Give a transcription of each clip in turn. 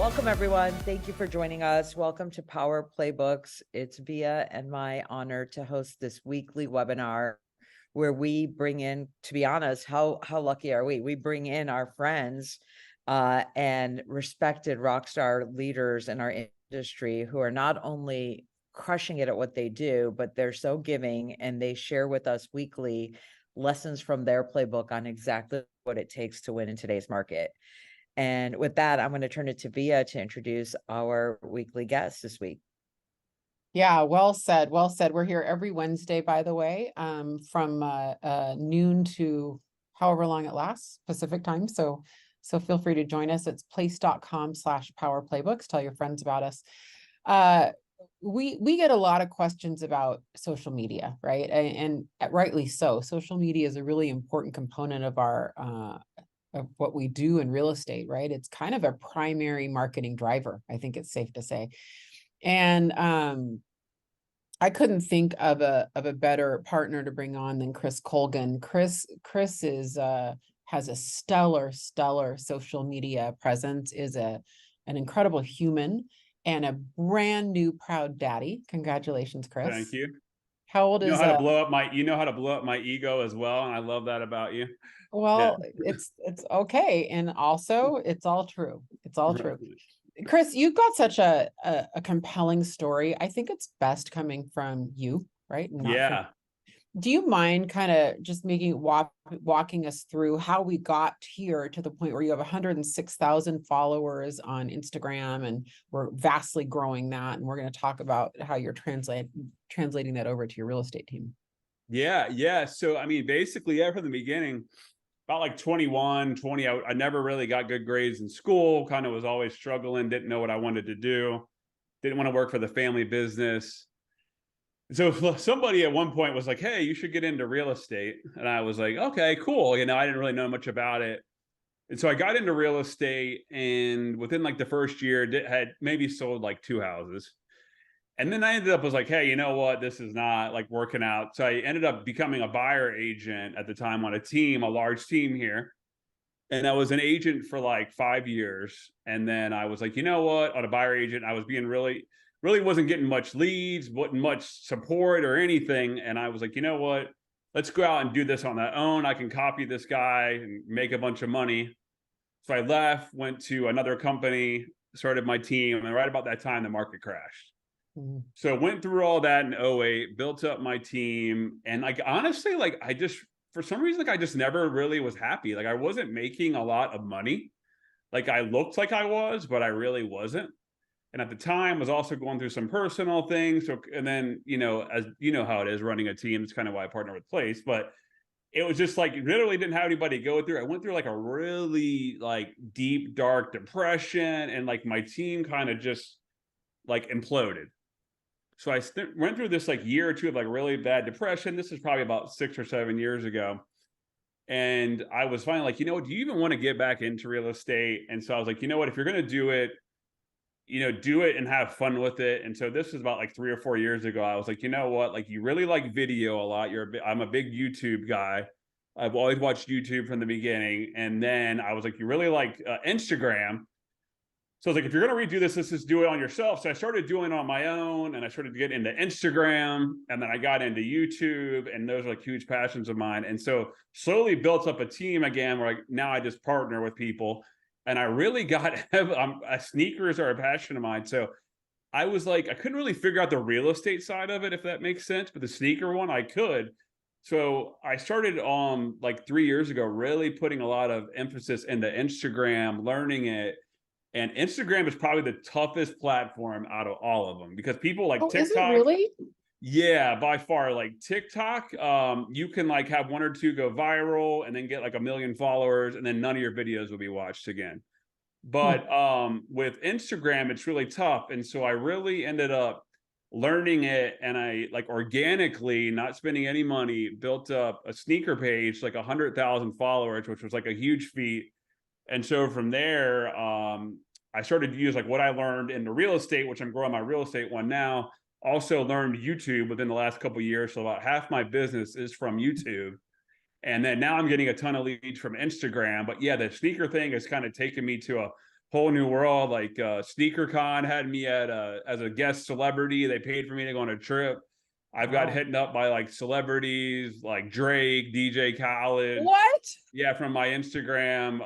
Welcome, everyone. Thank you for joining us. Welcome to Power Playbooks. It's Via and my honor to host this weekly webinar where we bring in, to be honest, how lucky are we? We bring in our friends and respected rock star leaders in our industry who are not only crushing it at what they do, but they're so giving, and they share with us weekly lessons from their playbook on exactly what it takes to win in today's market. And with that, I'm going to turn it to Via to introduce our weekly guest this week. Yeah, well said. Well said. We're here every Wednesday, by the way, from noon to however long it lasts, Pacific time. So feel free to join us. It's place.com/power playbooks. Tell your friends about us. We get a lot of questions about social media, right? And rightly so. Social media is a really important component of our of what we do in real estate, right? It's kind of a primary marketing driver, I think it's safe to say. And I couldn't think of a better partner to bring on than Chris Colgan. Chris is has a stellar social media presence, is an incredible human, and a brand new proud daddy. Congratulations, Chris. Thank you. How old is you know how to blow up my ego as well, and I love that about you. Well, yeah. It's okay, and also it's all true. It's all true. Chris, you've got such a compelling story. I think it's best coming from you, right? Yeah. Do you mind kind of just walking us through how we got here to the point where you have 106,000 followers on Instagram, and we're vastly growing that, and we're going to talk about how you're translating that over to your real estate team. Yeah. So, I mean, basically, from the beginning, about like 21, 20, I never really got good grades in school, kind of was always struggling, didn't know what I wanted to do, didn't want to work for the family business. So somebody at one point was like, hey, you should get into real estate. And I was like, okay, cool. I didn't really know much about it. And so I got into real estate, and within like the first year, had maybe sold like 2 houses. And then I ended up was like, hey, you know what? This is not like working out. So I ended up becoming a buyer agent at the time on a large team here. And I was an agent for like 5 years. And then I was like, you know what? On a buyer agent, I was being really wasn't getting much leads, wasn't much support or anything. And I was like, you know what? Let's go out and do this on our own. I can copy this guy and make a bunch of money. So I left, went to another company, started my team. And right about that time, the market crashed. So went through all that in 2008, built up my team. And like, honestly, like for some reason, like I just never really was happy. Like I wasn't making a lot of money. Like I looked like I was, but I really wasn't. And at the time was also going through some personal things. So, and then, as you know how it is running a team, it's kind of why I partner with Place, but it was just like, literally didn't have anybody go through. I went through like a really like deep, dark depression, and like my team kind of just like imploded. So I went through this like year or two of like really bad depression. This is probably about 6 or 7 years ago. And I was finally like, do you even want to get back into real estate? And so I was like, you know what, if you're going to do it, do it and have fun with it. And so this was about like 3 or 4 years ago. I was like, you know what, like you really like video a lot. I'm a big YouTube guy. I've always watched YouTube from the beginning. And then I was like, you really like Instagram. So I was like, if you're going to redo this, let's just do it on yourself. So I started doing it on my own, and I started to get into Instagram, and then I got into YouTube, and those are like huge passions of mine. And so slowly built up a team again where now I just partner with people, and I really got, sneakers are a passion of mine. So I was like, I couldn't really figure out the real estate side of it, if that makes sense, but the sneaker one I could. So I started like 3 years ago, really putting a lot of emphasis into Instagram, learning it. And Instagram is probably the toughest platform out of all of them, because people like TikTok. Is it really? Yeah, by far. Like TikTok, you can like have 1 or 2 go viral and then get like 1 million followers, and then none of your videos will be watched again. But with Instagram, it's really tough. And so I really ended up learning it, and I like organically, not spending any money, built up a sneaker page, like 100,000 followers, which was like a huge feat. And so from there, I started to use like what I learned in the real estate, which I'm growing my real estate one now. Also learned YouTube within the last couple of years. So about half my business is from YouTube. And then now I'm getting a ton of leads from Instagram. But yeah, the sneaker thing has kind of taken me to whole new world. Like SneakerCon had me at as a guest celebrity. They paid for me to go on a trip. I've got Wow. hit up by like celebrities like Drake, DJ Khaled. What? Yeah, from my Instagram.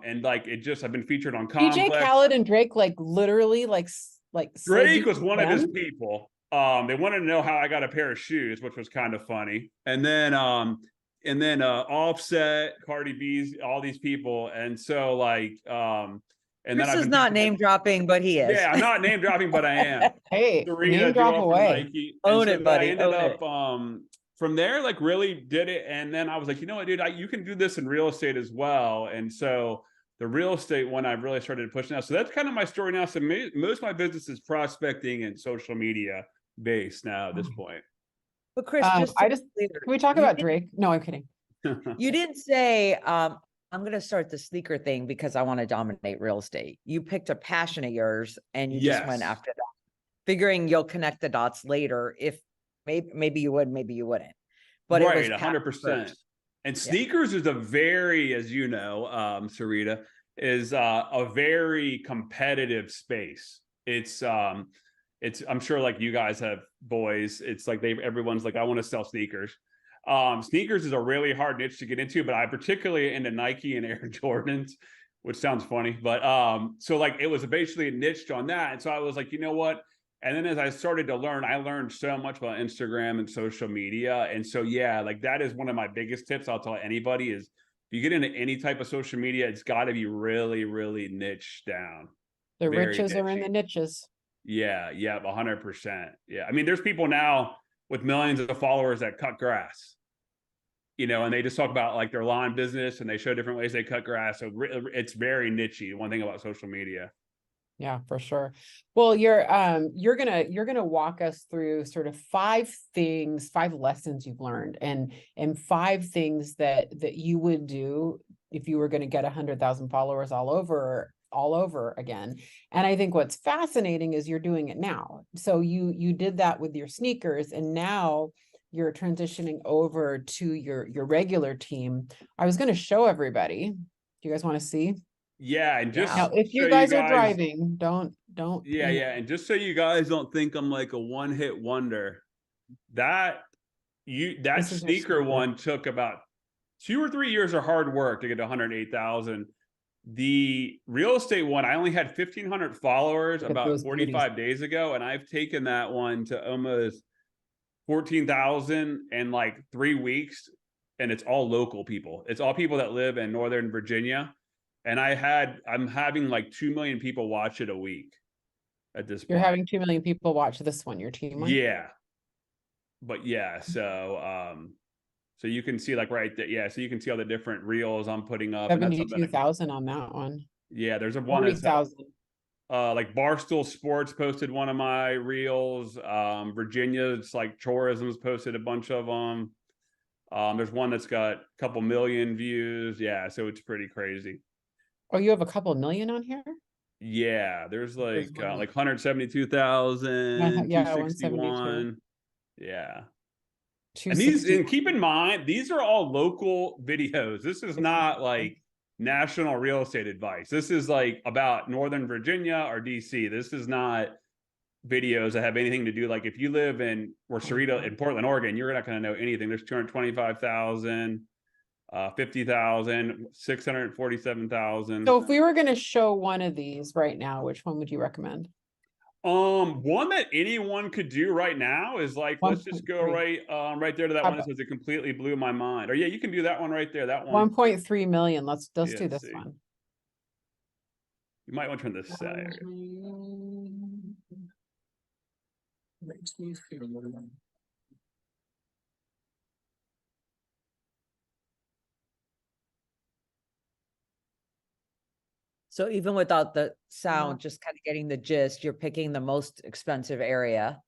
And like it just I've been featured on DJ Complex. Khaled and Drake like literally like slid Drake you was one of his again? people. They wanted to know how I got a pair of shoes, which was kind of funny. And then Offset, Cardi B's, all these people. And so like and then Chris I've is been not featured, like, name dropping, but he is. yeah, I'm not name dropping, but I am. Hey, name Sarita drop Duo from away. Nike. And Own so it, then buddy. I ended Own it. up from there, like really did it. And then I was like, you know what, dude, you can do this in real estate as well. And so the real estate one I've really started to push now. So that's kind of my story now. So most of my business is prospecting and social media based now at this point. But Chris, just I to just be can clear, we talk you about didn't- Drake? No, I'm kidding. You didn't say, I'm going to start the sneaker thing because I want to dominate real estate. You picked a passion of yours and you just went Yes. after that, figuring you'll connect the dots later. If maybe you would, maybe you wouldn't. But it was Right, passion 100%. first. And Yeah. sneakers is a very, as you know, Sarita, is a very competitive space. It's I'm sure like you guys have boys, it's like everyone's like, I want to sell sneakers. Sneakers is a really hard niche to get into, but I particularly into Nike and Air Jordans, which sounds funny, but so like it was basically niched on that. And so I was like, you know what? And then as I started to learn, I learned so much about Instagram and social media. And so, yeah, like that is one of my biggest tips I'll tell anybody is if you get into any type of social media, it's got to be really, really niche down. The Very riches are in the niche-y. niches. Yeah, 100%. Yeah. I mean, there's people now with millions of followers that cut grass, you know, and they just talk about like their lawn business and they show different ways they cut grass. So it's very niche-y. One thing about social media. Yeah, for sure. Well, you're gonna walk us through sort of 5 lessons you've learned and 5 things that you would do if you were going to get 100,000 followers all over again. And I think what's fascinating is you're doing it now. So you did that with your sneakers and now you're transitioning over to your regular team. I was going to show everybody. Do you guys want to see? Yeah, and just Now, if so you guys are driving, don't. Yeah, and just so you guys don't think I'm like a one-hit wonder, that This is your sneaker sneaker. one took about 2 or 3 years of hard work to get to 108,000. The real estate one, I only had 1,500 followers Look at about those 45 days ago, and I've taken that one to almost 14,000 in like 3 weeks, and it's all local people. It's all people that live in Northern Virginia. And I'm having like 2 million people watch it a week at this point. You're having 2 million people watch this one, your team one? Yeah. But yeah, so you can see like right there. Yeah, so you can see all the different reels I'm putting up. And that's something 72,000 on that one. yeah, there's a one that's 40,000. like Barstool Sports posted one of my reels. Virginia's like tourism's posted a bunch of them. There's one that's got a couple million views. Yeah, so it's pretty crazy. Oh, you have a couple million on here? Yeah, there's like one? like 172,000, Yeah, 261. Yeah. And 260. and keep in mind, these are all local videos. This is not like national real estate advice. This is like about Northern Virginia or DC. This is not videos that have anything to do. Like if you live in Sarita in Portland, Oregon, you're not going to know anything. There's 225,000. 50,000, 647,000. So if we were going to show one of these right now, which one would you recommend? One that anyone could do right now is like, let's just go 1.3. right there to that one that says it completely blew my mind. Or yeah, you can do that one right there. That one. 1.3 million. Let's do this see. one. You might want to turn this side. Makes me feel a little. So even without the sound, just kind of getting the gist, you're picking the most expensive area.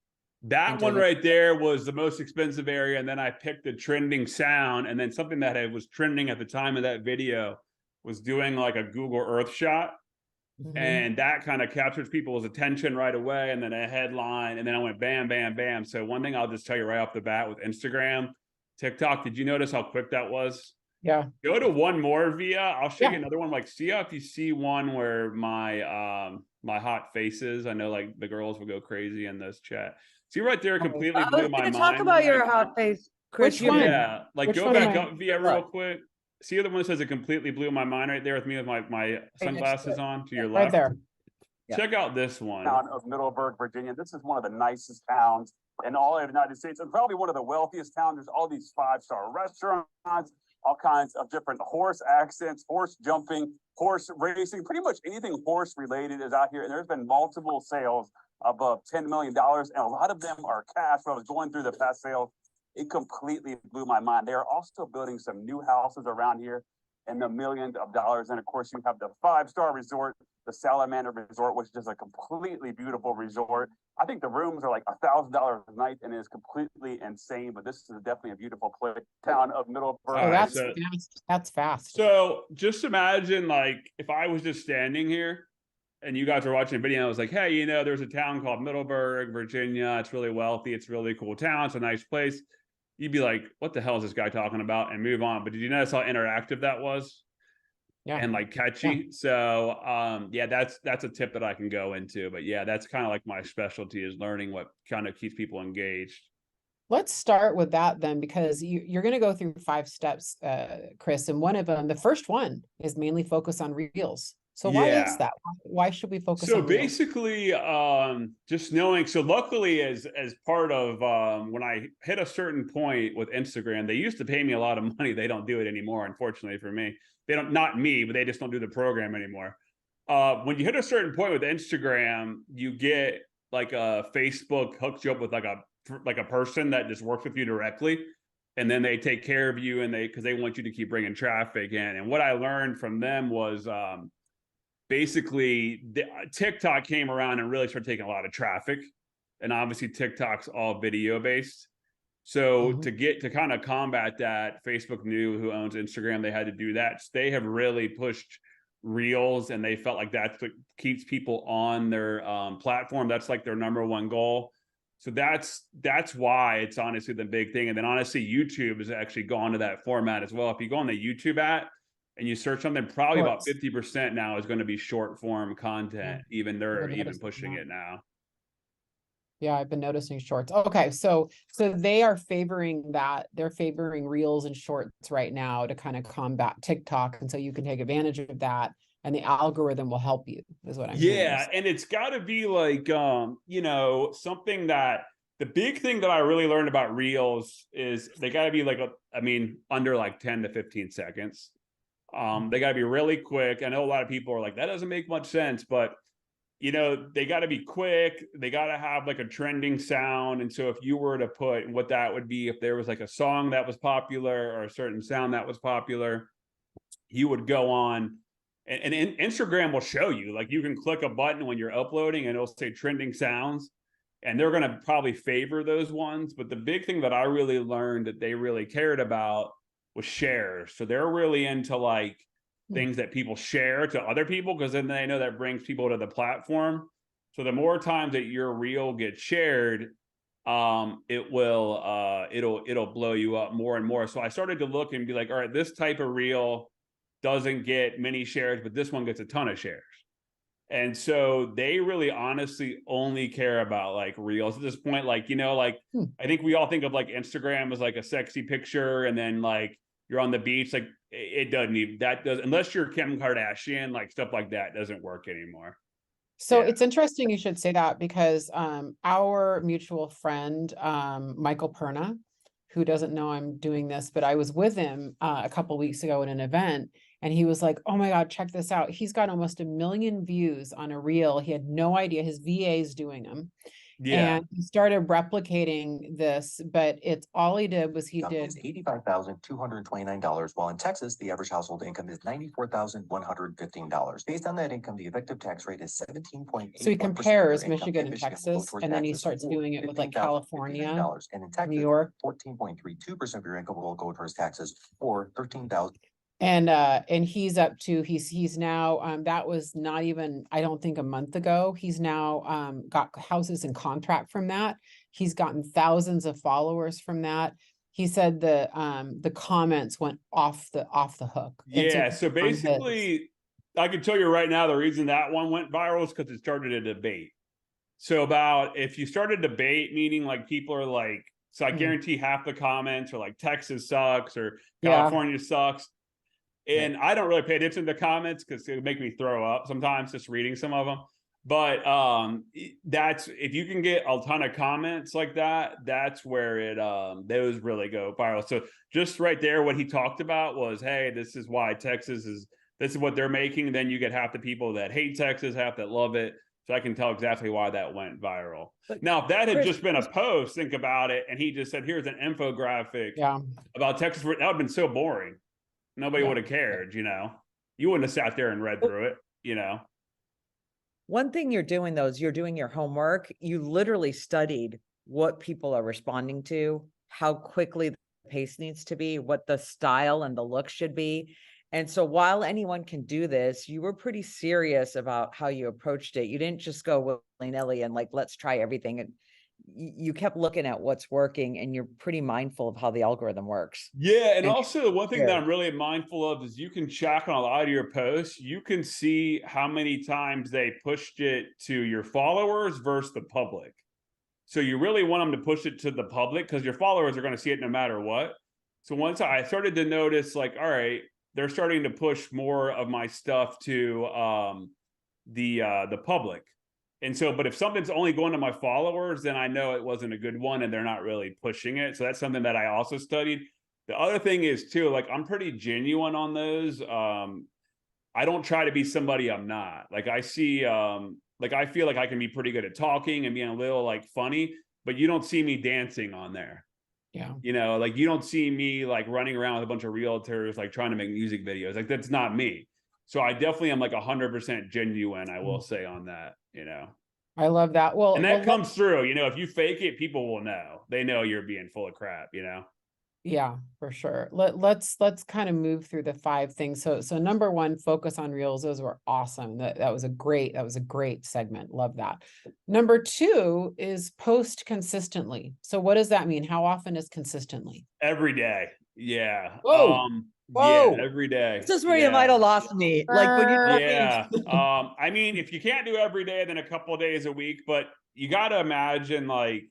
That one right there was the most expensive area. And then I picked the trending sound. And then something that was trending at the time of that video was doing like a Google Earth shot. Mm-hmm. And that kind of captures people's attention right away. And then a headline. And then I went bam, bam, bam. So one thing I'll just tell you right off the bat with Instagram, TikTok, did you notice how quick that was? Yeah. Go to one more via. I'll show Yeah. you another one. Like, see if you see one where my hot faces. I know like the girls will go crazy in this chat. See right there, completely I blew was my gonna talk mind. about your Like, hot face, Chris. Which You one? did- yeah, like Which go one am back I- up via real Look. quick. See the one that says it completely blew my mind right there with me with my next to sunglasses it. on to your Right left. there. Yeah. Check out this one. Town of Middleburg, Virginia. This is one of the nicest towns in all of the United States, and probably one of the wealthiest towns. There's all these 5-star restaurants, all kinds of different horse accents, horse jumping, horse racing, pretty much anything horse related is out here. And there's been multiple sales above $10 million, and a lot of them are cash. When I was going through the past sales, it completely blew my mind. They are also building some new houses around here in the millions of dollars. And of course, you have the 5-star resort, the Salamander Resort, which is a completely beautiful resort. I think the rooms are like $1,000 a night, and it is completely insane. But this is definitely a beautiful place, town of Middleburg. Oh, All right, that's so- fast. That's fast. So just imagine like if I was just standing here and you guys were watching a video and I was like, hey, you know, there's a town called Middleburg, Virginia. It's really wealthy. It's a really cool town. It's a nice place. You'd be like, what the hell is this guy talking about? And move on. But did you notice how interactive that was? Yeah. And like catchy. So yeah, that's a tip that I can go into. But yeah, that's kind of like my specialty is learning what kind of keeps people engaged. Let's start with that then, because you're going to go through 5 steps, Chris, and one of them, the first one is mainly focus on reels. So why Yeah. is that? Why should we focus So on reels? basically, just knowing, so luckily as part of when I hit a certain point with Instagram, they used to pay me a lot of money. They don't do it anymore, unfortunately for me. They don't, not me, but they just don't do the program anymore. When you hit a certain point with Instagram, you get like a Facebook hooks you up with like a person that just works with you directly. And then they take care of you and because they want you to keep bringing traffic in. And what I learned from them was, basically TikTok came around and really started taking a lot of traffic, and obviously TikTok's all video based. So to kind of combat that, Facebook knew who owns Instagram, they had to do that. So they have really pushed reels, and they felt like that's what keeps people on their platform. That's like their number one goal. So that's why it's honestly the big thing. And then honestly, YouTube has actually gone to that format as well. If you go on the YouTube app and you search something, probably about 50% now is going to be short form content. Even they're even pushing it now. Yeah, I've been noticing shorts. Okay, so they are favoring that. They're favoring reels and shorts right now to kind of combat TikTok, and so you can take advantage of that, and the algorithm will help you. Is what I'm hearing. Yeah, and it's got to be like you know, something that the big thing that I really learned about reels is they got to be like under like 10 to 15 seconds. They got to be really quick. I know a lot of people are like, that doesn't make much sense, but you know, they got to be quick. They got to have like a trending sound. And so if you were to put what that would be, if there was like a song that was popular or a certain sound that was popular, you would go on and Instagram will show you, like you can click a button when you're uploading and it'll say trending sounds, and they're going to probably favor those ones. But the big thing that I really learned that they really cared about was shares. So they're really into like things that people share to other people, because then they know that brings people to the platform. So the more times that your reel gets shared, it will it'll blow you up more and more. So I started to look and be like, all right, this type of reel doesn't get many shares, but this one gets a ton of shares. And so they really honestly only care about like reels at this point. Like, you know, like I think we all think of like Instagram as like a sexy picture, and then like you're on the beach. Like it doesn't even, unless you're Kim Kardashian, like stuff like that doesn't work anymore. So it's interesting you should say that, because our mutual friend, Michael Perna, who doesn't know I'm doing this, but I was with him a couple weeks ago at an event, and he was like, oh my God, check this out. He's got almost 1 million views on a reel. He had no idea. His VA is doing them. Yeah. And he started replicating this, but it's all he did was he did $85,229, while in Texas, the average household income is $94,115. Based on that income, the effective tax rate is 17.8%. So he compares Michigan and Texas, and then he starts doing it with like California, and in Texas, New York. 14.32% of your income will go towards taxes, or $13,000. And he's up to, he's now, that was not even, I don't think, a month ago. He's now got houses in contract from that. He's gotten thousands of followers from that. he said the comments went off the hook. And Yeah. So on his- basically, I can tell you right now, the reason that one went viral is because it started a debate. So about if you start a debate, meaning like people are like, so I Mhm. guarantee half the comments are like Texas sucks or Yeah. California sucks. And I don't really pay attention to the comments because it would make me throw up sometimes just reading some of them. But that's if you can get a ton of comments like that, that's where it those really go viral. So just right there, what he talked about was, hey, this is why Texas is this is what they're making. Then you get half the people that hate Texas, half that love it. So I can tell exactly why that went viral. But Now, if that had Chris- just been a post, think about it, and he just said, here's an infographic Yeah. about Texas, that would have been so boring. Nobody Yeah. would have cared, you know. You wouldn't have sat there and read through it, you know. One thing you're doing though is you're doing your homework. You literally studied what people are responding to, how quickly the pace needs to be, what the style and the look should be. And so while anyone can do this, you were pretty serious about how you approached it. You didn't just go willy-nilly and like, let's try everything. And you kept looking at what's working, and you're pretty mindful of how the algorithm works. Yeah, and And also the one thing that sure. I'm really mindful of is you can check on a lot of your posts. You can see how many times they pushed it to your followers versus the public. So you really want them to push it to the public because your followers are going to see it no matter what. So once I started to notice, like, all right, they're starting to push more of my stuff to the public. And so, but if something's only going to my followers, then I know it wasn't a good one and they're not really pushing it. So that's something that I also studied. The other thing is too, like I'm pretty genuine on those. I don't try to be somebody I'm not. Like I see, like I feel like I can be pretty good at talking and being a little like funny, but you don't see me dancing on there. Yeah. You know, like you don't see me like running around with a bunch of realtors, like trying to make music videos. Like that's not me. So I definitely am like 100% genuine, I will say on that, you know. I love that. Well, And that well, comes through, you know, if you fake it, people will know. They know you're being full of crap, you know. yeah, for sure. Let's kind of move through the 5 things. So number 1, focus on reels. Those were awesome. That was a great segment. Love that. Number 2 is post consistently. So what does that mean? How often is consistently? Every day. Yeah. Whoa. Yeah, Whoa. every day. This is where you might have lost me. Like when you told me- Yeah. I mean, if you can't do every day, then a couple of days a week, but you got to imagine like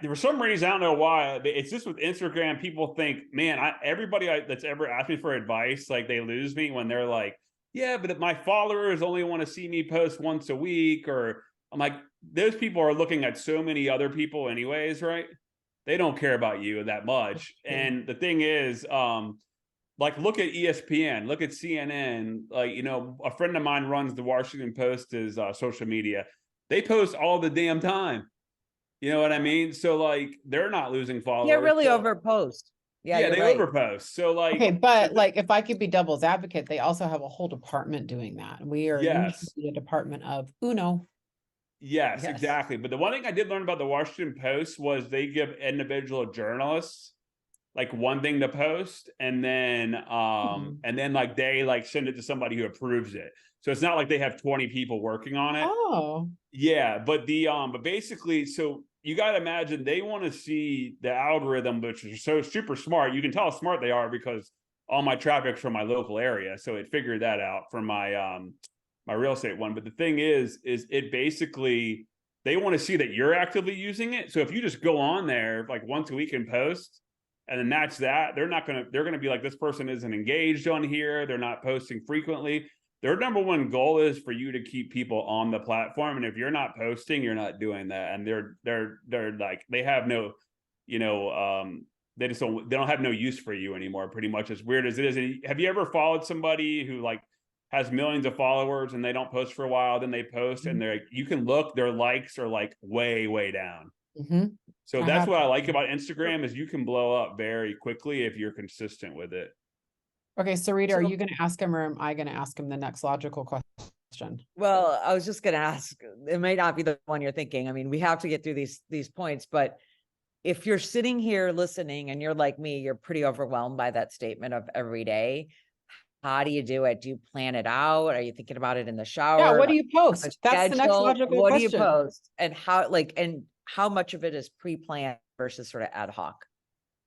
for some reason, I don't know why, it's just with Instagram, people think, man, everybody that's ever asked me for advice, like they lose me when they're like, yeah, but if my followers only want to see me post once a week, or I'm like, those people are looking at so many other people anyways, right? They don't care about you that much. And the thing is, like look at ESPN, look at CNN, like, you know, a friend of mine runs the Washington Post is social media. They post all the damn time. You know what I mean? So like they're not losing followers. They're really so, overpost. Yeah, yeah, you're they right. overpost. So like, Okay, but like if I could be devil's advocate, they also have a whole department doing that. We are yes, usually a department of Uno. yes, Yes. exactly. But the one thing I did learn about the Washington Post was they give individual journalists like one thing to post, and then like they like send it to somebody who approves it. So it's not like they have 20 people working on it. Oh, Yeah, but but basically, so you got to imagine they want to see the algorithm, which is so super smart. You can tell how smart they are because all my traffic's from my local area, so it figured that out for my my real estate one. But the thing is it basically they want to see that you're actively using it. So if you just go on there like once a week and post, and then that's that, they're gonna be like, this person isn't engaged on here. They're not posting frequently. Their number one goal is for you to keep people on the platform. And if you're not posting, you're not doing that. And they're like, they have no, you know, they don't have no use for you anymore, pretty much, as weird as it is. And have you ever followed somebody who like has millions of followers and they don't post for a while, then they post and they're like, you can look, their likes are like way, way down. So that's what I like about Instagram is you can blow up very quickly if you're consistent with it. okay. So Rita, are So- you going to ask him, or am I going to ask him the next logical question? Well, I was just going to ask, it may not be the one you're thinking. I mean, we have to get through these points, but if you're sitting here listening and you're like me, you're pretty overwhelmed by that statement of every day. How do you do it? Do you plan it out? Are you thinking about it in the shower? Yeah. What do Like, you post? a That's the next schedule? logical What question. do you post? And how much of it is pre-planned versus sort of ad hoc?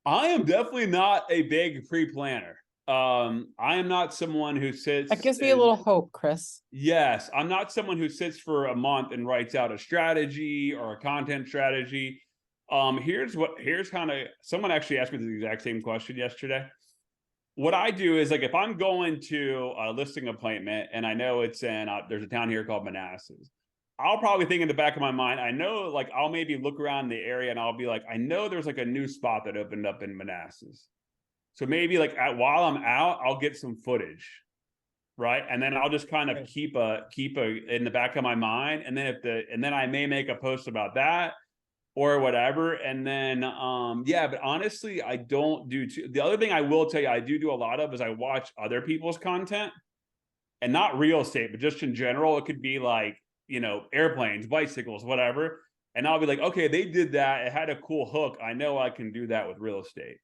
I am definitely not a big pre-planner. I am not someone who sits. That gives me a little hope, Chris. Yes, I'm not someone who sits for a month and writes out a strategy or a content strategy. Here's kind of, someone actually asked me the exact same question yesterday. What I do is, like, if I'm going to a listing appointment and I know it's in, there's a town here called Manassas, I'll probably think in the back of my mind, I know, like, I'll maybe look around the area and I'll be like, I know there's like a new spot that opened up in Manassas. So maybe like while I'm out, I'll get some footage, right? And then I'll just kind of keep a in the back of my mind. And then and then I may make a post about that or whatever. And then yeah, but honestly, I don't do the other thing I will tell you I do a lot of is I watch other people's content, and not real estate, but just in general. It could be like, you know, airplanes, bicycles, whatever. And I'll be like, okay, they did that. It had a cool hook. I know I can do that with real estate.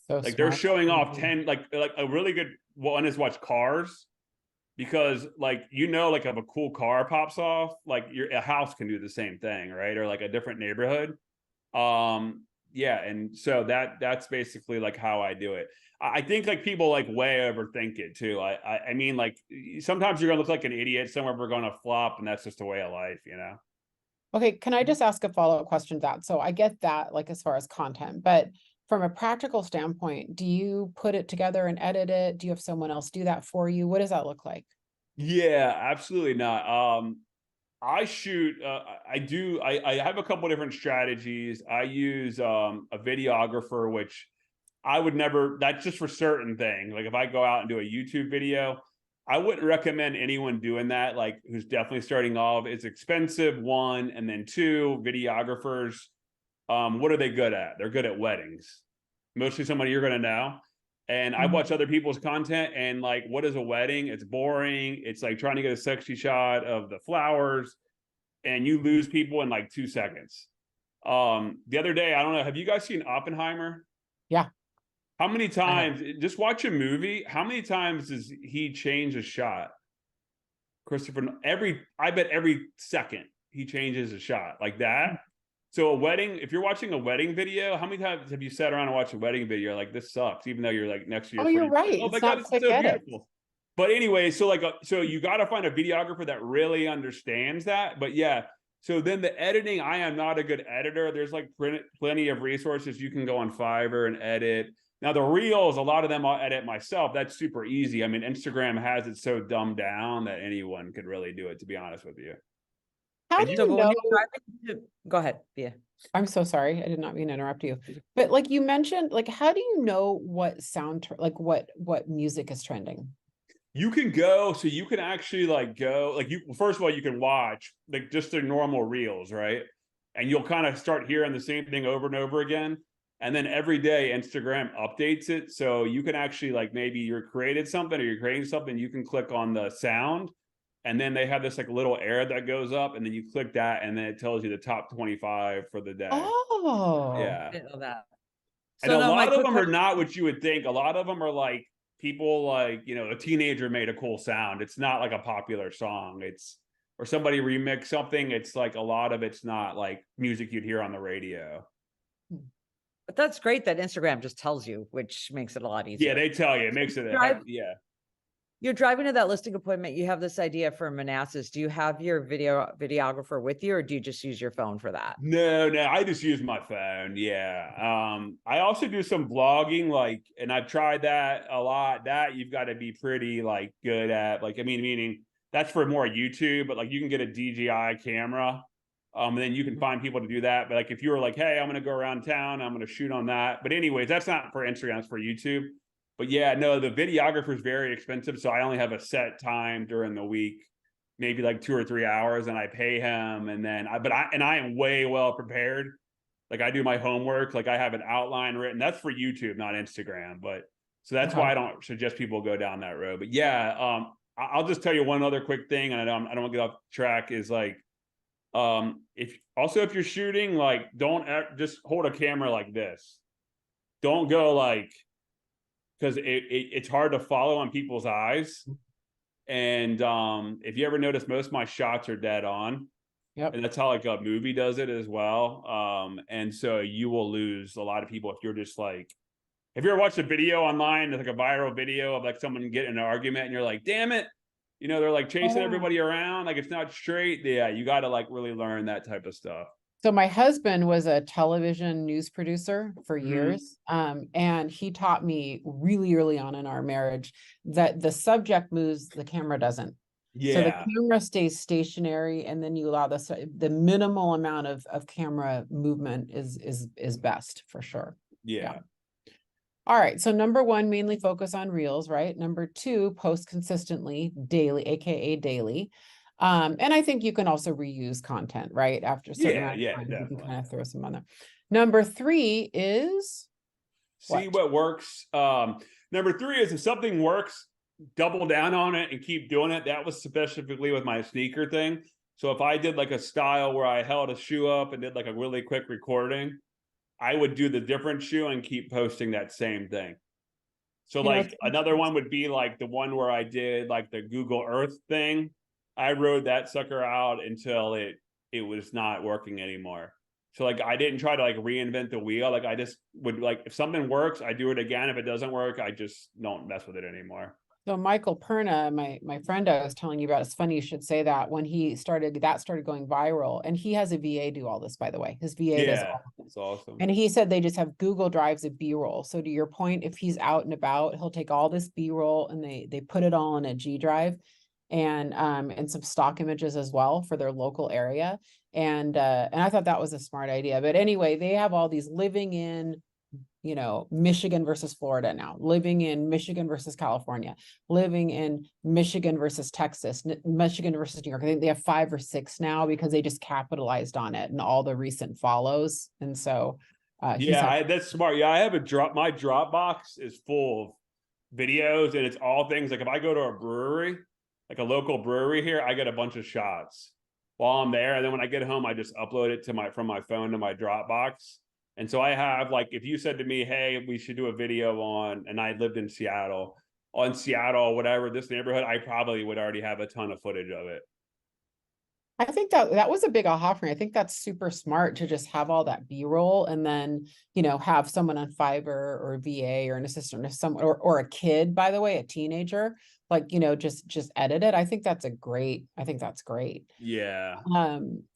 So Like they're smart. showing off 10, like a really good one is watch cars, because like, you know, like if a cool car pops off, like a house can do the same thing, right? Or like a different neighborhood. Yeah, and so that's basically like how I do it. I think like people like way overthink it too. I mean, like sometimes you're gonna look like an idiot, some of them are gonna flop, and that's just the way of life, you know. Okay, can I just ask a follow-up question to that? So I get that, like, as far as content, but from a practical standpoint, do you put it together and edit it? Do you have someone else do that for you? What does that look like? Yeah, absolutely not. I shoot, I have a couple different strategies. I use a videographer, which I would never, that's just for certain things. Like if I go out and do a YouTube video, I wouldn't recommend anyone doing that, like who's definitely starting off. It's expensive, one, and then two, videographers, what are they good at? They're good at weddings. Mostly somebody you're gonna know. And I watch other people's content, and like, what is a wedding? It's boring. It's like trying to get a sexy shot of the flowers, and you lose people in like 2 seconds. The other day, I don't know, have you guys seen Oppenheimer? Yeah. How many times, just watch a movie, how many times does he change a shot? Christopher, I bet every second he changes a shot like that. So a wedding, if you're watching a wedding video, how many times have you sat around and watched a wedding video like, this sucks, even though you're like next to your Oh, you're friend, right. oh my It's God, not it's quick so edit. beautiful. But anyway, so like, so you got to find a videographer that really understands that. But yeah, so then the editing, I am not a good editor. There's like plenty of resources. You can go on Fiverr and edit. Now the reels, a lot of them I'll edit myself. That's super easy. I mean, Instagram has it so dumbed down that anyone could really do it, to be honest with you. How do So, you but when know? you're driving go ahead, yeah. I'm so sorry. I did not mean to interrupt you. But like you mentioned, like, how do you know what like what music is trending? You can go, so you can actually like go, like you, first of all, you can watch like just their normal reels, right? And you'll kind of start hearing the same thing over and over again. And then every day Instagram updates it. So you can actually, like, maybe you're created something or you're creating something, you can click on the sound, and then they have this like little arrow that goes up, and then you click that, and then it tells you the top 25 for the day. Oh, Yeah. I didn't know that. And So a now my lot of quick them are question- not what you would think. A lot of them are like people, like, you know, a teenager made a cool sound. It's not like a popular song. It's, or somebody remixed something. It's like a lot of it's not like music you'd hear on the radio. But that's great that Instagram just tells you, which makes it a lot easier. Yeah, they tell you. It makes it a Drive- yeah. You're driving to that listing appointment. You have this idea for Manassas. Do you have your videographer with you, or do you just use your phone for that? No, I just use my phone. Yeah. I also do some vlogging, like, and I've tried that a lot. That you've got to be pretty like good at, like, I mean, meaning that's for more YouTube, but like you can get a DJI camera. And then you can find people to do that. But like if you were like, hey, I'm gonna go around town, I'm gonna shoot on that. But anyways, that's not for Instagram, it's for YouTube. But yeah, no, the videographer is very expensive. So I only have a set time during the week, maybe like 2 or 3 hours, and I pay him. And then I am way well prepared. Like I do my homework, like I have an outline written. That's for YouTube, not Instagram. But so that's why I don't suggest people go down that road. But yeah, I'll just tell you one other quick thing, and I don't want to get off track, is like, if you're shooting, like, don't just hold a camera like this. Don't go like, because it's hard to follow on people's eyes. And if you ever notice, most of my shots are dead on. Yep. And that's how like a movie does it as well. And so you will lose a lot of people if you're just like, if you ever watched a video online, like a viral video of like someone getting in an argument and you're like, damn it, you know, they're like chasing everybody around, like it's not straight. Yeah, you got to like really learn that type of stuff. So my husband was a television news producer for Mhm. years. And he taught me really early on in our marriage that the subject moves, the camera doesn't. So the Yeah. camera stays stationary, and then you allow the minimal amount of camera movement is best for sure. Yeah. All right. So number one, mainly focus on reels, right? Number two, post consistently daily, AKA daily. And I think you can also reuse content, right? After a certain amount of time, you can Definitely. kind of throw some on there. Number three is See what works. Number three is if something works, double down on it and keep doing it. That was specifically with my sneaker thing. So if I did like a style where I held a shoe up and did like a really quick recording, I would do the different shoe and keep posting that same thing. So like another one would be like the one where I did like the Google Earth thing. I rode that sucker out until it was not working anymore. So like I didn't try to like reinvent the wheel. Like I just would like if something works, I do it again. If it doesn't work, I just don't mess with it anymore. So Michael Perna, my friend I was telling you about, it's funny you should say that, when he started going viral, and he has a VA do all this, by the way. His VA does all of it. It's awesome. And he said they just have Google Drives of B-roll. So to your point, if he's out and about, he'll take all this B-roll and they put it all in a G drive, and some stock images as well for their local area. And I thought that was a smart idea. But anyway, they have all these living in, you know, Michigan versus Florida now, living in Michigan versus California, living in Michigan versus Texas, Michigan versus New York. I think they have 5 or 6 now because they just capitalized on it and all the recent follows. And so, that's smart. Yeah, I have my Dropbox is full of videos, and it's all things like if I go to a brewery, like a local brewery here, I get a bunch of shots while I'm there. And then when I get home, I just upload it to from my phone to my Dropbox. And so I have like, if you said to me, hey, we should do a video on, and I lived in Seattle, whatever, this neighborhood, I probably would already have a ton of footage of it. I think that was a big aha for me. I think that's super smart to just have all that B-roll, and then, you know, have someone on Fiverr or VA or an assistant or a kid, by the way, a teenager, like, you know, just edit it. I think that's great. Yeah.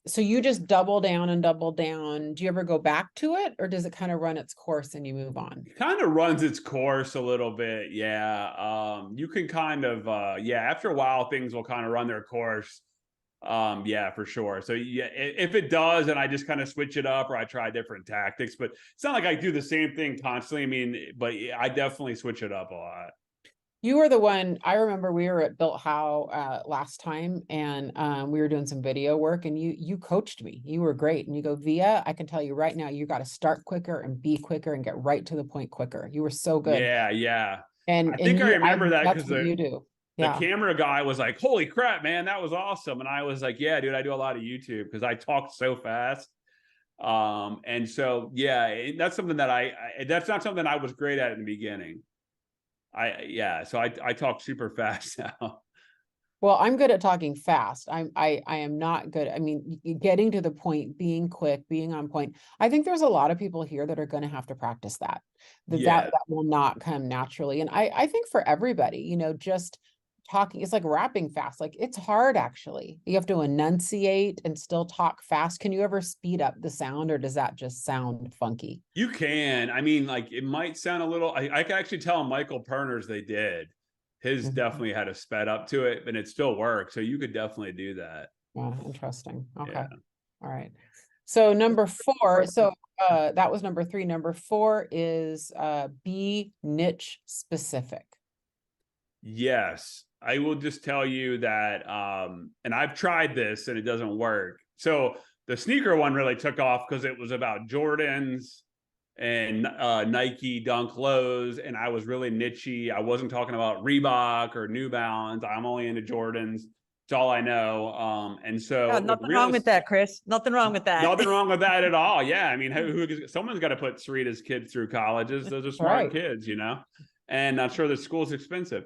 So you just double down and double down. Do you ever go back to it, or does it kind of run its course and you move on? It kind of runs its course a little bit. Yeah. You can kind of, after a while, things will kind of run their course. Yeah, for sure. So yeah, if it does, and I just kind of switch it up or I try different tactics, but it's not like I do the same thing constantly. I mean, but I definitely switch it up a lot. You were the one, I remember we were at Built How last time, and we were doing some video work, and you coached me. You were great. And you go, Via, I can tell you right now, you got to start quicker and be quicker and get right to the point quicker. You were so good. Yeah. And I think I remember that because you do. The camera guy was like, holy crap, man, that was awesome. And I was like, yeah, dude, I do a lot of YouTube because I talk so fast. And so, yeah, that's something that that's not something I was great at in the beginning. So I talk super fast now. Well, I'm good at talking fast. I am not good. I mean, getting to the point, being quick, being on point. I think there's a lot of people here that are going to have to practice that. That will not come naturally. And I think for everybody, you know, just talking, it's like rapping fast. Like, it's hard, actually. You have to enunciate and still talk fast. Can you ever speed up the sound, or does that just sound funky? You can. I mean, like, it might sound a little, I can actually tell Michael Perner's they did. His definitely had a sped up to it, but it still works. So you could definitely do that. Yeah, interesting. Okay. Yeah. All right. So number 4, so that was number 3. Number 4 is be niche specific. Yes. I will just tell you that, and I've tried this and it doesn't work. So the sneaker one really took off because it was about Jordans and Nike Dunk Lows, and I was really nichey. I wasn't talking about Reebok or New Balance. I'm only into Jordans. It's all I know. And so nothing wrong with that, Chris. Nothing wrong with that. Nothing wrong with that at all. Yeah, I mean, someone's got to put Sarita's kids through colleges. Those are smart kids, you know. And I'm sure the school's expensive.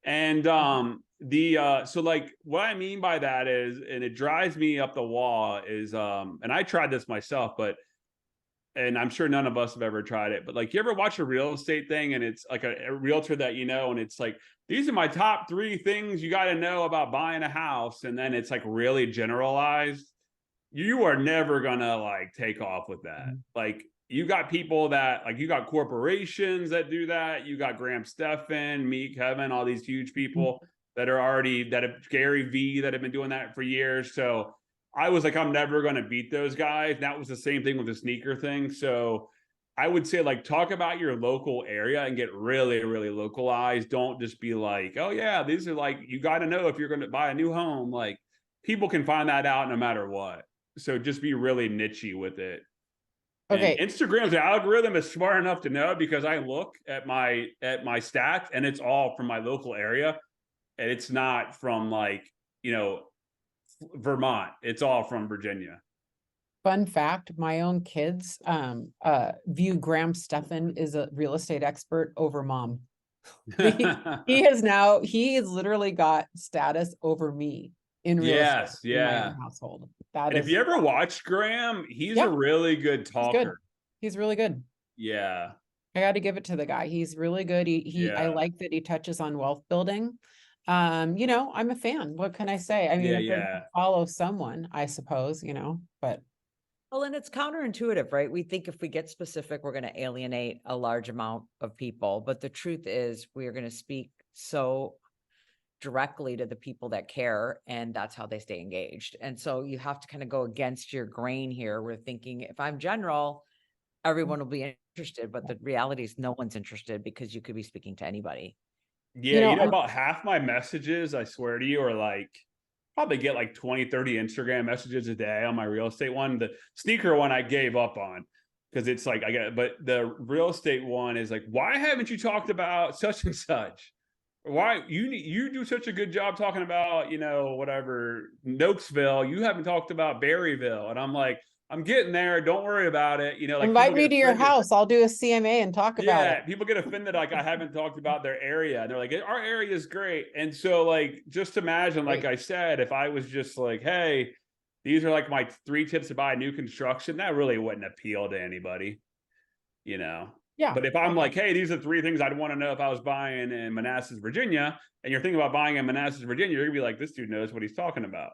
And so like what I mean by that is, and it drives me up the wall is and I tried this myself, but and I'm sure none of us have ever tried it, but like, you ever watch a real estate thing and it's like a realtor that you know, and it's like, these are my top 3 things you got to know about buying a house. And then it's like really generalized. You are never gonna like take off with that. Like, you got people that like, you got corporations that do that. You got Graham Stephan, me, Kevin, all these huge people that are already, that have Gary V that have been doing that for years. So I was like, I'm never going to beat those guys. That was the same thing with the sneaker thing. So I would say, like, talk about your local area and get really, really localized. Don't just be like, oh yeah, these are like, you got to know if you're going to buy a new home. Like, people can find that out no matter what. So just be really nichey with it. Okay. And Instagram's algorithm is smart enough to know, because I look at my stats and it's all from my local area. And it's not from like, you know, Vermont. It's all from Virginia. Fun fact, my own kids view Graham Stephan is a real estate expert over mom. He has literally got status over me in real estate in my own household. And if you ever watched Graham, he's a really good talker. He's really good. Yeah. I got to give it to the guy. He's really good. I like that he touches on wealth building. You know, I'm a fan. What can I say? I mean, if I follow someone, I suppose, you know, but. Well, and it's counterintuitive, right? We think if we get specific, we're going to alienate a large amount of people. But the truth is, we are going to speak so directly to the people that care, and that's how they stay engaged. And so you have to kind of go against your grain here. We're thinking, if I'm general, everyone will be interested. But the reality is no one's interested, because you could be speaking to anybody. Yeah, you know, about half my messages, I swear to you, are like, probably get like 20, 30 Instagram messages a day on my real estate one. The sneaker one I gave up on, because it's like, but the real estate one is like, why haven't you talked about such and such? Why you do such a good job talking about, you know, whatever, Nokesville, you haven't talked about Berryville. And I'm like, I'm getting there. Don't worry about it. You know, like, invite me to your house. I'll do a CMA and talk about it. Yeah, people get offended like I haven't talked about their area. And they're like, our area is great. And so, like, just imagine, like I said, if I was just like, hey, these are like my 3 tips to buy new construction, that really wouldn't appeal to anybody, you know? Yeah. But if I'm like, hey, these are 3 things I'd want to know if I was buying in Manassas, Virginia, and you're thinking about buying in Manassas, Virginia, you're gonna be like, this dude knows what he's talking about.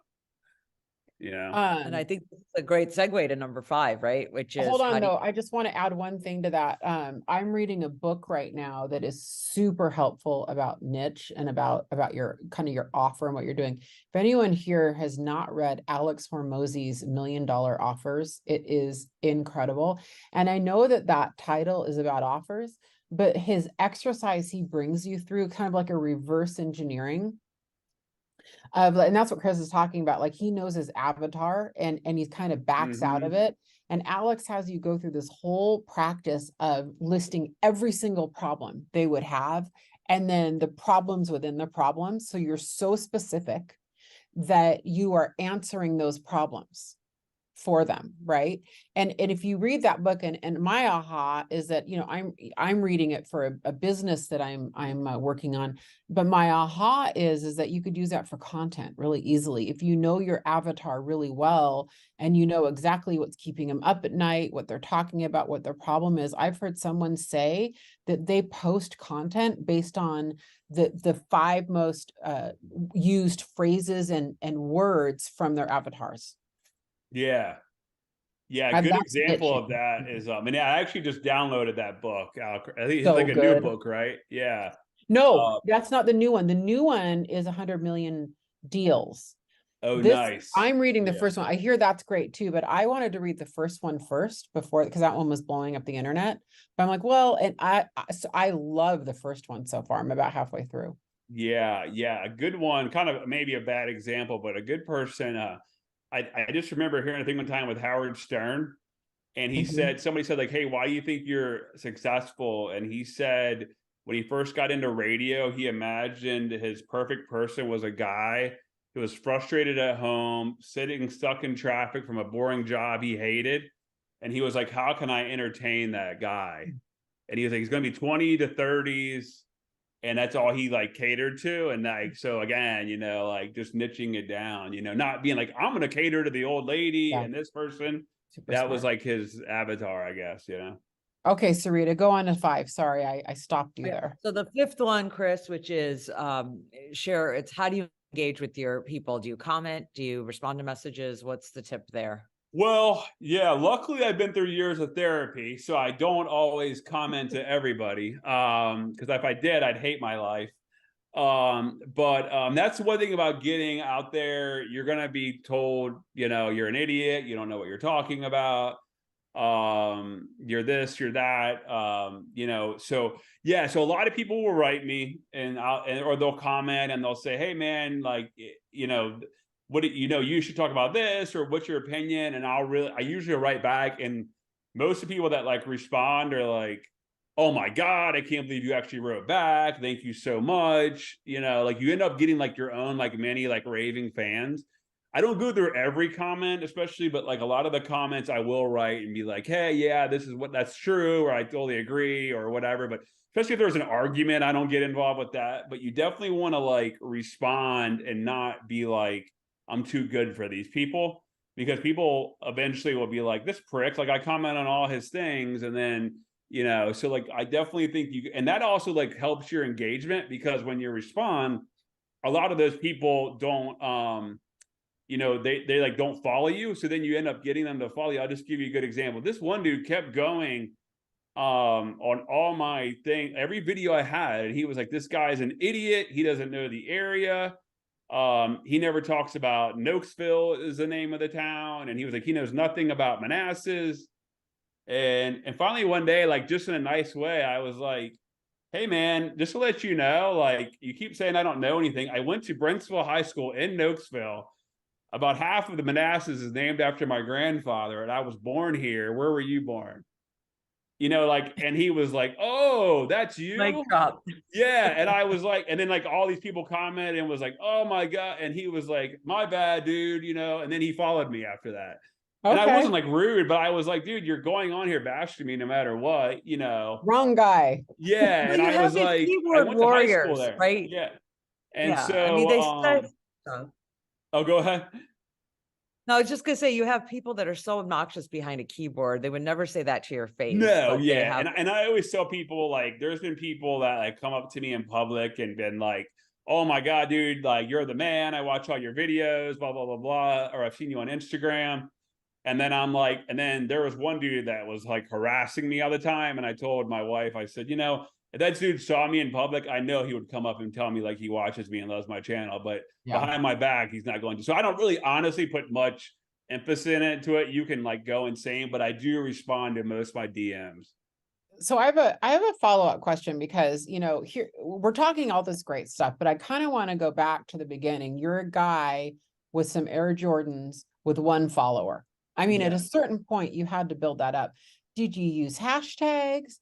You know, and I think this is a great segue to number 5, right? Which is, hold on though, I just want to add one thing to that. I'm reading a book right now that is super helpful about niche and about your kind of your offer and what you're doing. If anyone here has not read Alex Hormozi's $1 Million Offers, it is incredible. And I know that title is about offers, but his exercise he brings you through, kind of like a reverse engineering. And that's what Chris is talking about. Like, he knows his avatar and he kind of backs out of it. And Alex has you go through this whole practice of listing every single problem they would have, and then the problems within the problems. So you're so specific that you are answering those problems for them, right? And if you read that book, and my aha is that, you know, I'm reading it for a business that I'm working on, but my aha is that you could use that for content really easily if you know your avatar really well and you know exactly what's keeping them up at night, what they're talking about, what their problem is. I've heard someone say that they post content based on the 5 most used phrases and words from their avatars. Yeah. And Good that's example niche. of that is, and I actually just downloaded that book. I think it's So like a new good. book, right? Yeah. No, that's not the new one. The new one is 100 million deals. Oh, nice. I'm reading the first one. I hear that's great too, but I wanted to read the first one first before, because that one was blowing up the internet. But I'm like, well, and I love the first one so far. I'm about halfway through. Yeah, a good one. Kind of maybe a bad example, but a good person. I just remember hearing a thing one time with Howard Stern, and he said, somebody said like, hey, why do you think you're successful? And he said, when he first got into radio, he imagined his perfect person was a guy who was frustrated at home, sitting stuck in traffic from a boring job he hated. And he was like, how can I entertain that guy? And he was like, he's going to be 20 to 30s. and that's all he like catered to. And like, so again, you know, like just niching it down, you know, not being like, I'm going to cater to the old lady Yeah. and this person. Super That smart. was like his avatar, I guess, you know. Okay, Sarita, go on to 5. Sorry, I stopped you Yeah. there. So the fifth one, Chris, which is share, it's how do you engage with your people? Do you comment? Do you respond to messages? What's the tip there? Well, yeah, luckily I've been through years of therapy, so I don't always comment to everybody. Because if I did, I'd hate my life. But that's one thing about getting out there. You're gonna be told, you know, you're an idiot, you don't know what you're talking about. You're this, you're that. You know, so yeah, so a lot of people will write me or they'll comment and they'll say, hey man, like, you know, what do you know, you should talk about this, or what's your opinion? And I usually write back, and most of the people that like respond are like, oh my God, I can't believe you actually wrote back. Thank you so much. You know, like you end up getting like your own, like many like raving fans. I don't go through every comment, especially, but like a lot of the comments I will write and be like, hey, yeah, this is that's true, or I totally agree, or whatever. But especially if there's an argument, I don't get involved with that. But you definitely want to like respond and not be like, I'm too good for these people, because people eventually will be like, this prick, like I comment on all his things, and then, you know, so like I definitely think and that also like helps your engagement, because when you respond, a lot of those people don't you know, they like don't follow you, so then you end up getting them to follow you. I'll just give you a good example. This one dude kept going on all my thing, every video I had, and he was like, this guy's an idiot, he doesn't know the area. He never talks about Nokesville is the name of the town, and he was like, he knows nothing about Manassas. And finally one day, like just in a nice way, I was like, hey man, just to let you know, like you keep saying I don't know anything. I went to Brentsville High School in Nokesville. About half of the Manassas is named after my grandfather, and I was born here. Where were you born? You know, like, and he was like, oh, that's you? Mic drop. Yeah. And I was like, and then like all these people commented and was like, oh my God. And he was like, my bad, dude, you know, and then he followed me after that. And I wasn't like rude, but I was like, dude, you're going on here bashing me no matter what, you know. Wrong guy. Yeah. And You I have was these like, I keyboard went to high school warriors, there. right? Yeah. And Yeah. so, I mean, they said stuff. oh, go ahead. No, I was just gonna say, you have people that are so obnoxious behind a keyboard. They would never say that to your face. No, but they yeah. have. And I always tell people, like, there's been people that like come up to me in public and been like, oh my God, dude, like you're the man. I watch all your videos, blah, blah, blah, blah. Or I've seen you on Instagram. And then I'm like, and then there was one dude that was like harassing me all the time. And I told my wife, I said, you know, if that dude saw me in public, I know he would come up and tell me like he watches me and loves my channel, but behind my back, he's not going to. So I don't really honestly put much emphasis into it. You can like go insane, but I do respond to most of my DMs. So I have a follow-up question, because, you know, here we're talking all this great stuff, but I kind of want to go back to the beginning. You're a guy with some Air Jordans with 1 follower. I mean, at a certain point, you had to build that up. Did you use hashtags?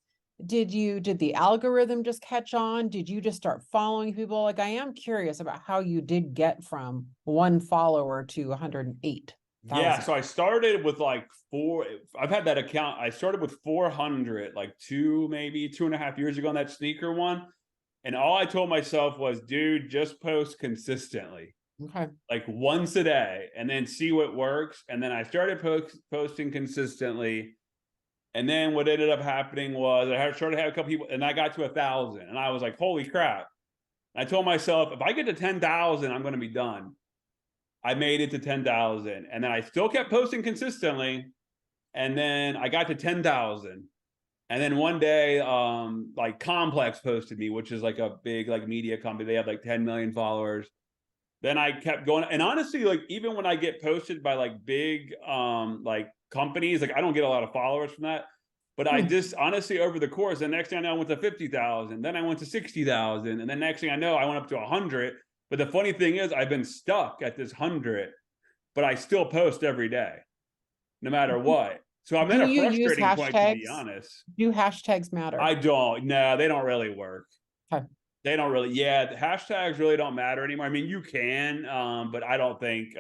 Did the algorithm just catch on? Did you just start following people? Like, I am curious about how you did get from 1 follower to 108. Yeah, so I started with like I've had that account. I started with 400, like 2.5 years ago on that sneaker one. And all I told myself was, dude, just post consistently. Okay. Like once a day, and then see what works. And then I started posting consistently. And then what ended up happening was I started to have a couple people, and I got to 1,000. And I was like, holy crap. I told myself, if I get to 10,000, I'm going to be done. I made it to 10,000, and then I still kept posting consistently. And then I got to 10,000. And then one day, like Complex posted me, which is like a big like media company. They have like 10 million followers. Then I kept going. And honestly, like even when I get posted by like big like companies, like I don't get a lot of followers from that. But I just honestly, over the course, the next thing I know, I went to 50,000. Then I went to 60,000. And then next thing I know, I went up to 100. But the funny thing is, I've been stuck at this 100, but I still post every day, no matter what. So I'm in a frustrating point, to be honest. Do hashtags matter? I don't. No, they don't really work. Okay. They don't really. Yeah, the hashtags really don't matter anymore. I mean, you can, but I don't think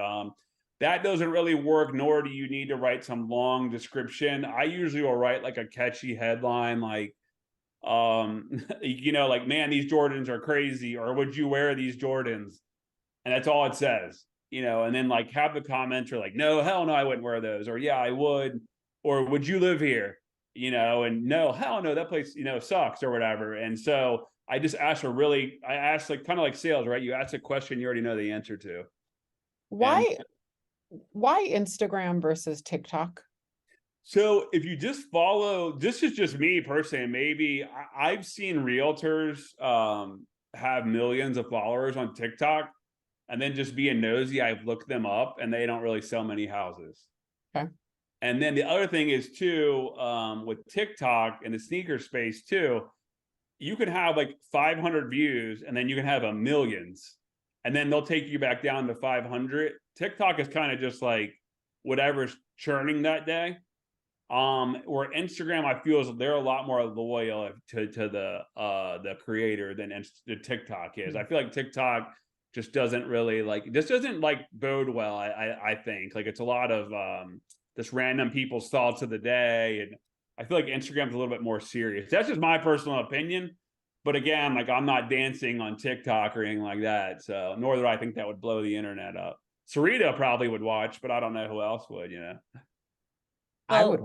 that doesn't really work, nor do you need to write some long description. I usually will write like a catchy headline, like, you know, like, man, these Jordans are crazy, or would you wear these Jordans? And that's all it says, you know, and then like have the comments are like, no, hell no, I wouldn't wear those, or yeah, I would, or would you live here? You know, and no, hell no, that place, you know, sucks or whatever. And so I just asked I asked like kind of like sales, right? You ask a question you already know the answer to. Why Instagram versus TikTok? So if you just follow, this is just me personally, maybe I've seen realtors have millions of followers on TikTok, and then just being nosy, I've looked them up and they don't really sell many houses. Okay. And then the other thing is too, with TikTok and the sneaker space too, you can have like 500 views and then you can have a millions, and then they'll take you back down to 500. TikTok is kind of just like whatever's churning that day. Where Instagram, I feel is they're a lot more loyal to the creator than the TikTok is. I feel like TikTok just doesn't really like, this doesn't like bode well. I think like it's a lot of just random people's thoughts of the day, and I feel like Instagram's a little bit more serious. That's just my personal opinion. But again, like I'm not dancing on TikTok or anything like that. So nor do I think that would blow the internet up. Sarita probably would watch, but I don't know who else would, you know. I Well, would.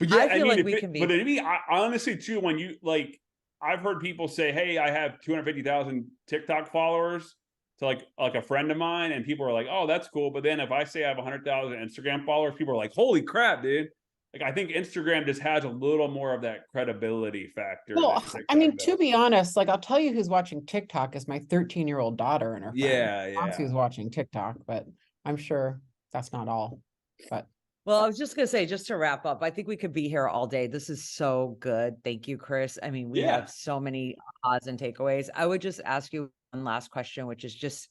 But yeah, I feel like we it, can be. but it'd be honestly too, when you like, I've heard people say, "Hey, I have 250,000 TikTok followers," to like a friend of mine, and people are like, "Oh, that's cool." But then if I say I have 100,000 Instagram followers, people are like, "Holy crap, dude!" Like I think Instagram just has a little more of that credibility factor. Well, than I mean, TikTok to does. be honest, like I'll tell you who's watching TikTok is my 13-year-old daughter and her friend. Yeah, That's yeah. who's watching TikTok, but I'm sure that's not all. But Well, I was just gonna say, just to wrap up, I think we could be here all day. This is so good. Thank you, Chris. I mean, we Yeah. have so many ahas and takeaways. I would just ask you one last question, which is just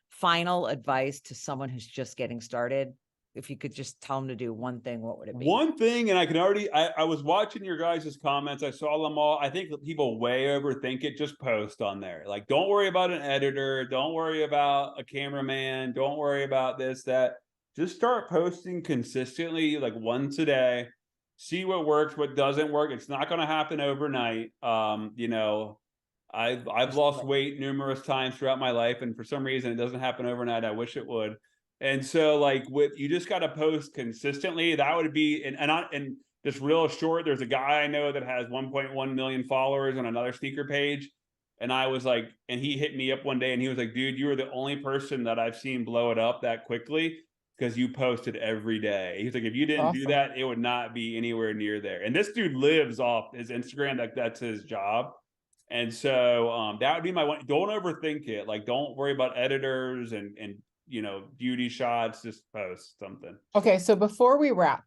final advice to someone who's just getting started. If you could just tell them to do one thing, what would it be? One thing, and I can already, I was watching your guys' comments. I saw them all. I think that people way overthink it. Just post on there. Like, don't worry about an editor. Don't worry about a cameraman. Don't worry about this, that. Just start posting consistently, like once a day. See what works, what doesn't work. It's not going to happen overnight. You know, I've lost weight numerous times throughout my life, and for some reason it doesn't happen overnight. I wish it would. And so like you just got to post consistently. That would be, and just real short, there's a guy I know that has 1.1 million followers on another sneaker page. And I was like, and he hit me up one day and he was like, dude, you are the only person that I've seen blow it up that quickly because you posted every day. He's like, if you didn't do awesome. that, it would not be anywhere near there. And this dude lives off his Instagram. Like that's his job. And so that would be my one. Don't overthink it. Like, don't worry about editors and you know, beauty shots, just post something. Okay, so before we wrap,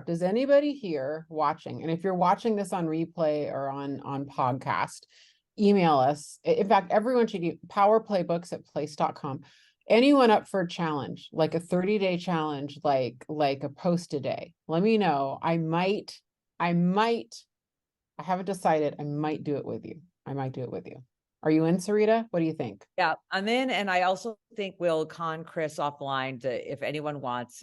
does anybody here watching, and if you're watching this on replay or on podcast, email us. In fact, everyone should get powerplaybooks@place.com. Anyone up for a challenge, like a 30-day challenge, like a post a day, let me know. I haven't decided. I might do it with you. Are you in, Sarita? What do you think? Yeah, I'm in. And I also think we'll con Chris offline to, if anyone wants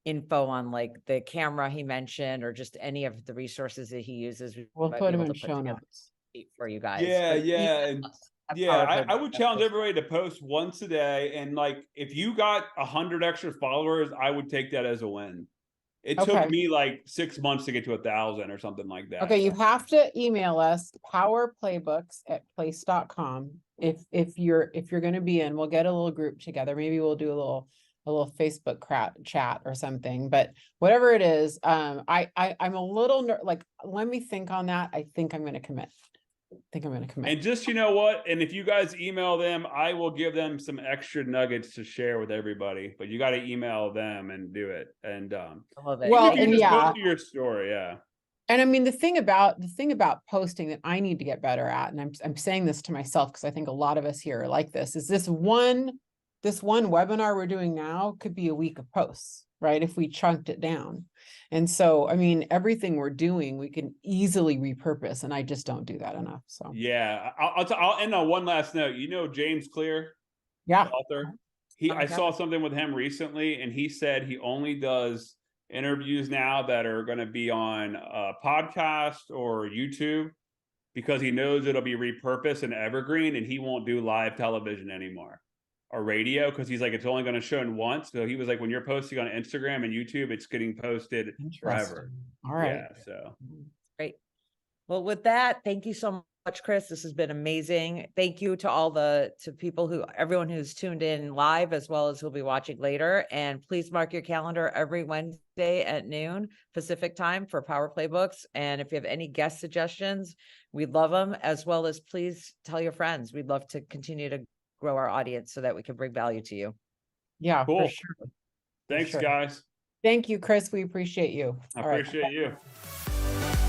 info on like the camera he mentioned, or just any of the resources that he uses. We'll might put be them able in to put show together notes. for you guys. Yeah, But yeah. email And us at yeah, I would powerplay.com. challenge everybody to post once a day. And like, if you got 100 extra followers, I would take that as a win. It Okay. took me like 6 months to get to 1,000 or something like that. Okay, you have to email us powerplaybooks@place.com. If you're going to be in, we'll get a little group together. Maybe we'll do a little Facebook chat or something. But whatever it is, I'm a little like, let me think on that. I think I'm going to commit. And just, you know what? And if you guys email them, I will give them some extra nuggets to share with everybody. But you got to email them and do it. And I love it. Well, you and just yeah. go through your story, yeah. And I mean, the thing about posting that I need to get better at, and I'm saying this to myself because I think a lot of us here are like this, is this one webinar we're doing now could be a week of posts, right? If we chunked it down. And so, I mean, everything we're doing, we can easily repurpose, and I just don't do that enough. So Yeah, I'll end on one last note. You know, James Clear, yeah, the author. I Okay. saw something with him recently, and he said he only does interviews now that are going to be on a podcast or YouTube because he knows it'll be repurposed and evergreen, and he won't do live television anymore or radio because he's like, it's only going to show once. So he was like, when you're posting on Instagram and YouTube, it's getting posted forever. Interesting. All right. Yeah, so Great. Well, with that, thank you so much, Chris. This has been amazing. Thank you to everyone who's tuned in live, as well as who'll be watching later. And please mark your calendar every Wednesday at noon Pacific time for Power Playbooks. And if you have any guest suggestions, we'd love them, as well as please tell your friends. We'd love to continue to grow our audience so that we can bring value to you. Yeah, cool. for sure. Thanks, sure. guys. Thank you, Chris. We appreciate you. I All right. appreciate you.